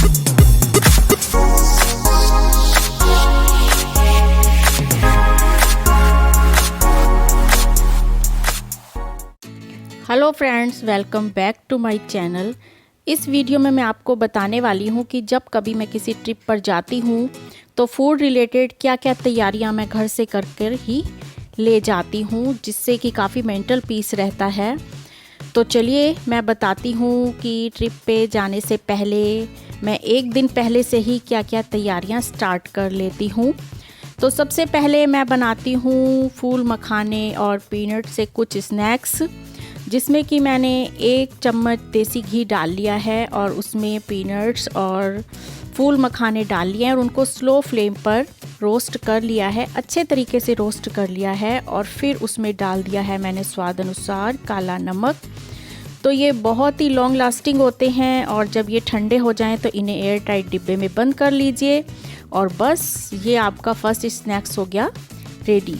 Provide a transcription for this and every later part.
Hello friends, welcome back to my channel. इस video में मैं आपको बताने वाली हूँ कि जब कभी मैं किसी ट्रिप पर जाती हूँ तो फूड रिलेटेड क्या क्या तैयारियाँ मैं घर से कर कर ही ले जाती हूँ, जिससे कि काफ़ी मेंटल पीस रहता है। तो चलिए मैं बताती हूँ कि ट्रिप पे जाने से पहले मैं एक दिन पहले से ही क्या क्या तैयारियाँ स्टार्ट कर लेती हूँ। तो सबसे पहले मैं बनाती हूँ फूल मखाने और पीनट से कुछ स्नैक्स, जिसमें कि मैंने 1 चम्मच देसी घी डाल लिया है और उसमें पीनट्स और फूल मखाने डाल लिए हैं और उनको स्लो फ्लेम पर रोस्ट कर लिया है, अच्छे तरीके से रोस्ट कर लिया है। और फिर उसमें डाल दिया है मैंने स्वाद अनुसार काला नमक। तो ये बहुत ही लॉन्ग लास्टिंग होते हैं और जब ये ठंडे हो जाएं तो इन्हें एयर टाइट डिब्बे में बंद कर लीजिए और बस ये आपका फर्स्ट स्नैक्स हो गया रेडी।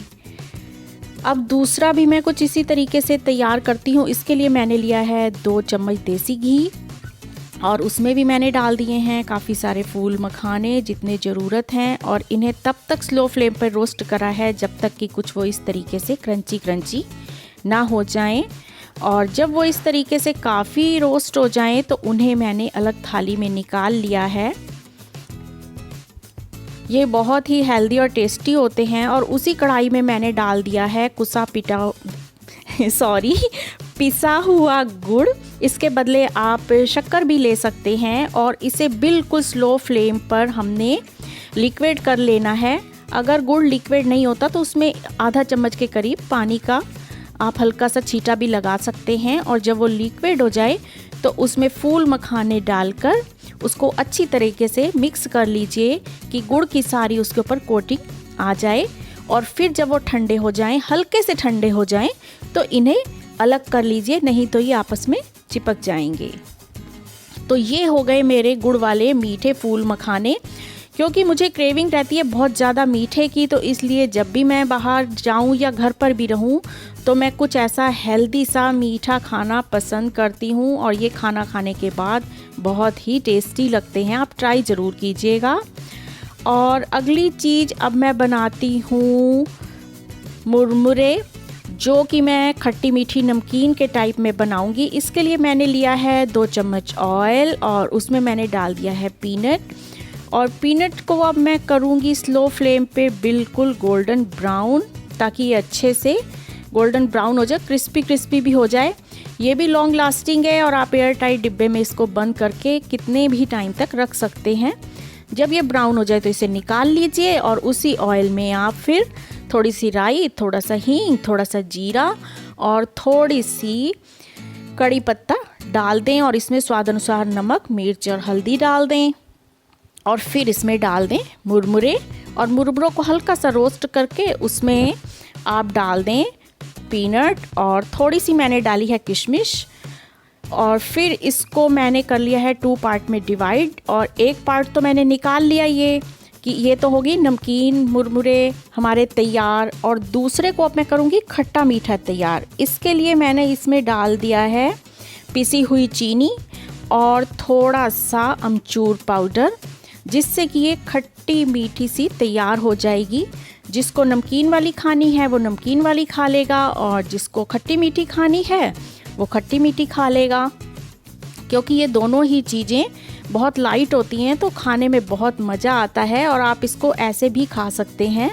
अब दूसरा भी मैं कुछ इसी तरीके से तैयार करती हूँ। इसके लिए मैंने लिया है 2 चम्मच देसी घी और उसमें भी मैंने डाल दिए हैं काफ़ी सारे फूल मखाने जितने ज़रूरत हैं और इन्हें तब तक स्लो फ्लेम पर रोस्ट करा है जब तक कि कुछ वो इस तरीके से क्रंची क्रंची ना हो जाएं। और जब वो इस तरीके से काफ़ी रोस्ट हो जाएं तो उन्हें मैंने अलग थाली में निकाल लिया है। ये बहुत ही हेल्दी और टेस्टी होते हैं। और उसी कढ़ाई में मैंने डाल दिया है पिसा हुआ गुड़। इसके बदले आप शक्कर भी ले सकते हैं और इसे बिल्कुल स्लो फ्लेम पर हमने लिक्विड कर लेना है। अगर गुड़ लिक्विड नहीं होता तो उसमें आधा चम्मच के करीब पानी का आप हल्का सा छींटा भी लगा सकते हैं। और जब वो लिक्विड हो जाए तो उसमें फूल मखाने डालकर उसको अच्छी तरीके से मिक्स कर लीजिए कि गुड़ की सारी उसके ऊपर कोटिंग आ जाए। और फिर जब वो ठंडे हो जाएं, हल्के से ठंडे हो जाएं, तो इन्हें अलग कर लीजिए, नहीं तो ये आपस में चिपक जाएंगे। तो ये हो गए मेरे गुड़ वाले मीठे फूल मखाने। क्योंकि मुझे क्रेविंग रहती है बहुत ज़्यादा मीठे की, तो इसलिए जब भी मैं बाहर जाऊं या घर पर भी रहूं तो मैं कुछ ऐसा हेल्दी सा मीठा खाना पसंद करती हूं। और ये खाना खाने के बाद बहुत ही टेस्टी लगते हैं, आप ट्राई ज़रूर कीजिएगा। और अगली चीज़ अब मैं बनाती हूँ मुरमुरे, जो कि मैं खट्टी मीठी नमकीन के टाइप में बनाऊंगी। इसके लिए मैंने लिया है 2 चम्मच ऑयल और उसमें मैंने डाल दिया है पीनट। और पीनट को अब मैं करूँगी स्लो फ्लेम पे बिल्कुल गोल्डन ब्राउन, ताकि ये अच्छे से गोल्डन ब्राउन हो जाए, क्रिस्पी क्रिस्पी भी हो जाए। ये भी लॉन्ग लास्टिंग है और आप एयर टाइट डिब्बे में इसको बंद करके कितने भी टाइम तक रख सकते हैं। जब ये ब्राउन हो जाए तो इसे निकाल लीजिए और उसी ऑयल में आप फिर थोड़ी सी राई, थोड़ा सा हींग, थोड़ा सा जीरा और थोड़ी सी कड़ी पत्ता डाल दें और इसमें स्वाद अनुसार नमक, मिर्च और हल्दी डाल दें। और फिर इसमें डाल दें मुरमुरे और मुरमुरों को हल्का सा रोस्ट करके उसमें आप डाल दें पीनट और थोड़ी सी मैंने डाली है किशमिश। और फिर इसको मैंने कर लिया है 2 पार्ट में डिवाइड और एक पार्ट तो मैंने निकाल लिया, ये तो होगी नमकीन मुरमुरे हमारे तैयार। और दूसरे को अब मैं करूँगी खट्टा मीठा तैयार। इसके लिए मैंने इसमें डाल दिया है पिसी हुई चीनी और थोड़ा सा अमचूर पाउडर, जिससे कि ये खट्टी मीठी सी तैयार हो जाएगी। जिसको नमकीन वाली खानी है वो नमकीन वाली खा लेगा और जिसको खट्टी मीठी खानी है वो खट्टी मीठी खा लेगा। क्योंकि ये दोनों ही चीज़ें बहुत लाइट होती हैं तो खाने में बहुत मज़ा आता है और आप इसको ऐसे भी खा सकते हैं।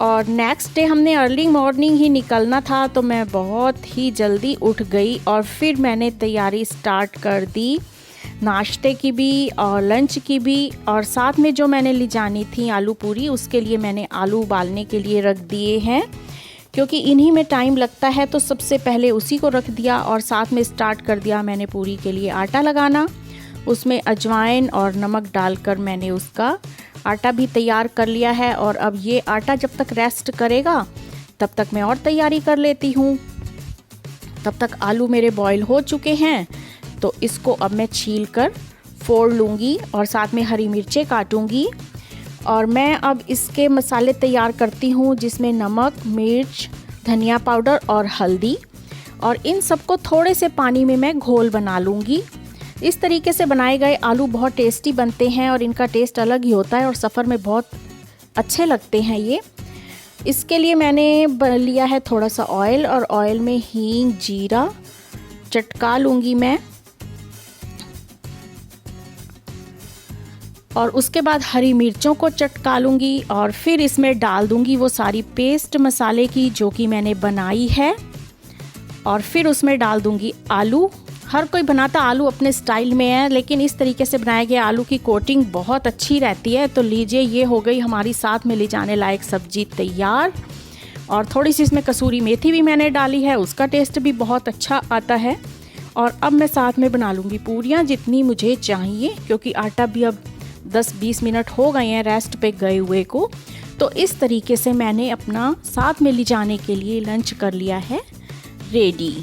और नेक्स्ट डे हमने अर्ली मॉर्निंग ही निकलना था, तो मैं बहुत ही जल्दी उठ गई और फिर मैंने तैयारी स्टार्ट कर दी नाश्ते की भी और लंच की भी। और साथ में जो मैंने ले जानी थी आलू पूरी, उसके लिए मैंने आलू उबालने के लिए रख दिए हैं। क्योंकि इन्हीं में टाइम लगता है तो सबसे पहले उसी को रख दिया और साथ में स्टार्ट कर दिया मैंने पूरी के लिए आटा लगाना। उसमें अजवाइन और नमक डालकर मैंने उसका आटा भी तैयार कर लिया है। और अब ये आटा जब तक रेस्ट करेगा तब तक मैं और तैयारी कर लेती हूँ। तब तक आलू मेरे बॉईल हो चुके हैं, तो इसको अब मैं छील कर फोड़ लूँगी और साथ में हरी मिर्चें काटूँगी। और मैं अब इसके मसाले तैयार करती हूँ, जिसमें नमक, मिर्च, धनिया पाउडर और हल्दी। और इन सबको थोड़े से पानी में मैं घोल बना लूँगी इस तरीके से बनाए गए आलू बहुत टेस्टी बनते हैं और इनका टेस्ट अलग ही होता है और सफ़र में बहुत अच्छे लगते हैं ये। इसके लिए मैंने लिया है थोड़ा सा ऑयल और ऑयल में हींग जीरा चटका लूँगी मैं, और उसके बाद हरी मिर्चों को चटका लूँगी और फिर इसमें डाल दूँगी वो सारी पेस्ट मसाले की जो कि मैंने बनाई है, और फिर उसमें डाल दूँगी आलू। हर कोई बनाता आलू अपने स्टाइल में है, लेकिन इस तरीके से बनाया गया आलू की कोटिंग बहुत अच्छी रहती है। तो लीजिए, ये हो गई हमारी साथ में ले जाने लायक सब्जी तैयार। और थोड़ी सी इसमें कसूरी मेथी भी मैंने डाली है, उसका टेस्ट भी बहुत अच्छा आता है। और अब मैं साथ में बना लूँगी पूरियाँ जितनी मुझे चाहिए, क्योंकि आटा भी अब 10-20 मिनट हो गए हैं रेस्ट पे गए हुए को। तो इस तरीके से मैंने अपना साथ में ले जाने के लिए लंच कर लिया है रेडी।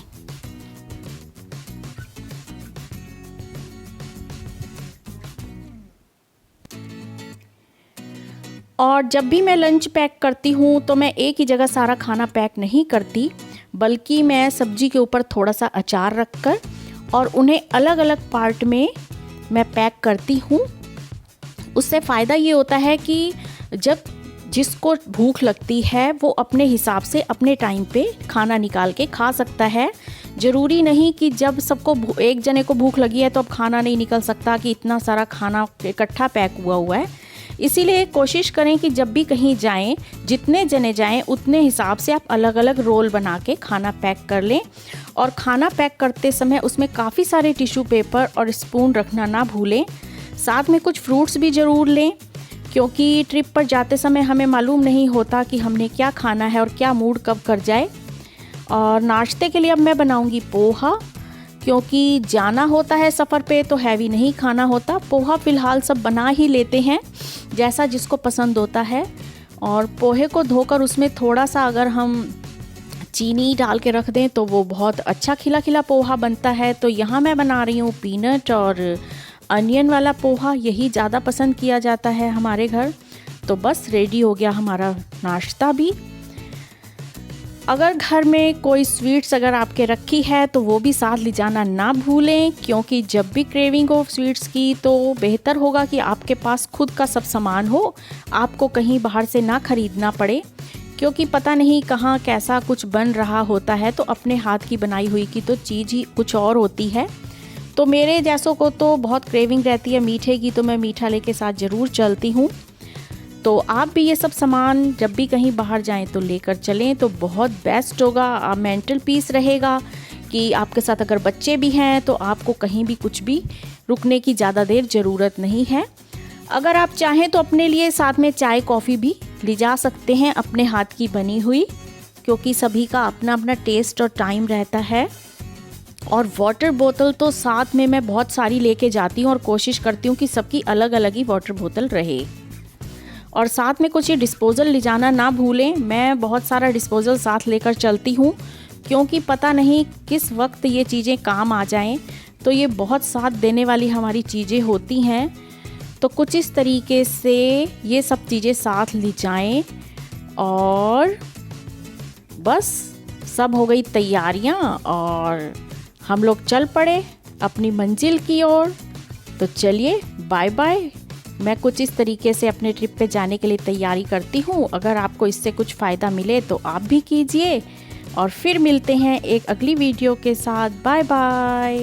और जब भी मैं लंच पैक करती हूँ तो मैं एक ही जगह सारा खाना पैक नहीं करती, बल्कि मैं सब्जी के ऊपर थोड़ा सा अचार रखकर और उन्हें अलग अलग पार्ट में मैं पैक करती हूँ। उससे फ़ायदा ये होता है कि जब जिसको भूख लगती है वो अपने हिसाब से अपने टाइम पे खाना निकाल के खा सकता है। ज़रूरी नहीं कि जब सबको एक जने को भूख लगी है तो अब खाना नहीं निकल सकता, कि इतना सारा खाना इकट्ठा पैक हुआ है। इसीलिए कोशिश करें कि जब भी कहीं जाएं, जितने जने जाएं उतने हिसाब से आप अलग अलग रोल बना के खाना पैक कर लें। और खाना पैक करते समय उसमें काफ़ी सारे टिश्यू पेपर और स्पून रखना ना भूलें। साथ में कुछ फ्रूट्स भी ज़रूर लें, क्योंकि ट्रिप पर जाते समय हमें मालूम नहीं होता कि हमने क्या खाना है और क्या मूड कब कर जाए। और नाश्ते के लिए अब मैं बनाऊंगी पोहा, क्योंकि जाना होता है सफ़र पे तो हैवी नहीं खाना होता। पोहा फ़िलहाल सब बना ही लेते हैं जैसा जिसको पसंद होता है। और पोहे को धोकर उसमें थोड़ा सा अगर हम चीनी डाल के रख दें तो वो बहुत अच्छा खिला खिला पोहा बनता है। तो यहाँ मैं बना रही हूँ पीनट और अनियन वाला पोहा, यही ज़्यादा पसंद किया जाता है हमारे घर। तो बस रेडी हो गया हमारा नाश्ता भी। अगर घर में कोई स्वीट्स अगर आपके रखी है तो वो भी साथ ले जाना ना भूलें, क्योंकि जब भी क्रेविंग हो स्वीट्स की तो बेहतर होगा कि आपके पास खुद का सब सामान हो, आपको कहीं बाहर से ना ख़रीदना पड़े, क्योंकि पता नहीं कहाँ कैसा कुछ बन रहा होता है। तो अपने हाथ की बनाई हुई की तो चीज़ ही कुछ और होती है। तो मेरे जैसों को तो बहुत क्रेविंग रहती है मीठे की, तो मैं मीठा लेके साथ ज़रूर चलती हूँ। तो आप भी ये सब सामान जब भी कहीं बाहर जाएं तो लेकर चलें तो बहुत बेस्ट होगा। मेंटल पीस रहेगा कि आपके साथ अगर बच्चे भी हैं तो आपको कहीं भी कुछ भी रुकने की ज़्यादा देर ज़रूरत नहीं है। अगर आप चाहें तो अपने लिए साथ में चाय कॉफ़ी भी ले जा सकते हैं, अपने हाथ की बनी हुई, क्योंकि सभी का अपना अपना टेस्ट और टाइम रहता है। और वाटर बोतल तो साथ में मैं बहुत सारी लेके जाती हूँ और कोशिश करती हूँ कि सबकी अलग अलग ही वाटर बोतल रहे। और साथ में कुछ ये डिस्पोज़ल ले जाना ना भूलें। मैं बहुत सारा डिस्पोज़ल साथ लेकर चलती हूँ, क्योंकि पता नहीं किस वक्त ये चीज़ें काम आ जाएं। तो ये बहुत साथ देने वाली हमारी चीज़ें होती हैं। तो कुछ इस तरीके से ये सब चीज़ें साथ ले जाएं। और बस सब हो गई तैयारियाँ और हम लोग चल पड़े अपनी मंजिल की ओर। तो चलिए बाय बाय। मैं कुछ इस तरीके से अपने ट्रिप पे जाने के लिए तैयारी करती हूँ। अगर आपको इससे कुछ फ़ायदा मिले तो आप भी कीजिए। और फिर मिलते हैं एक अगली वीडियो के साथ। Bye bye.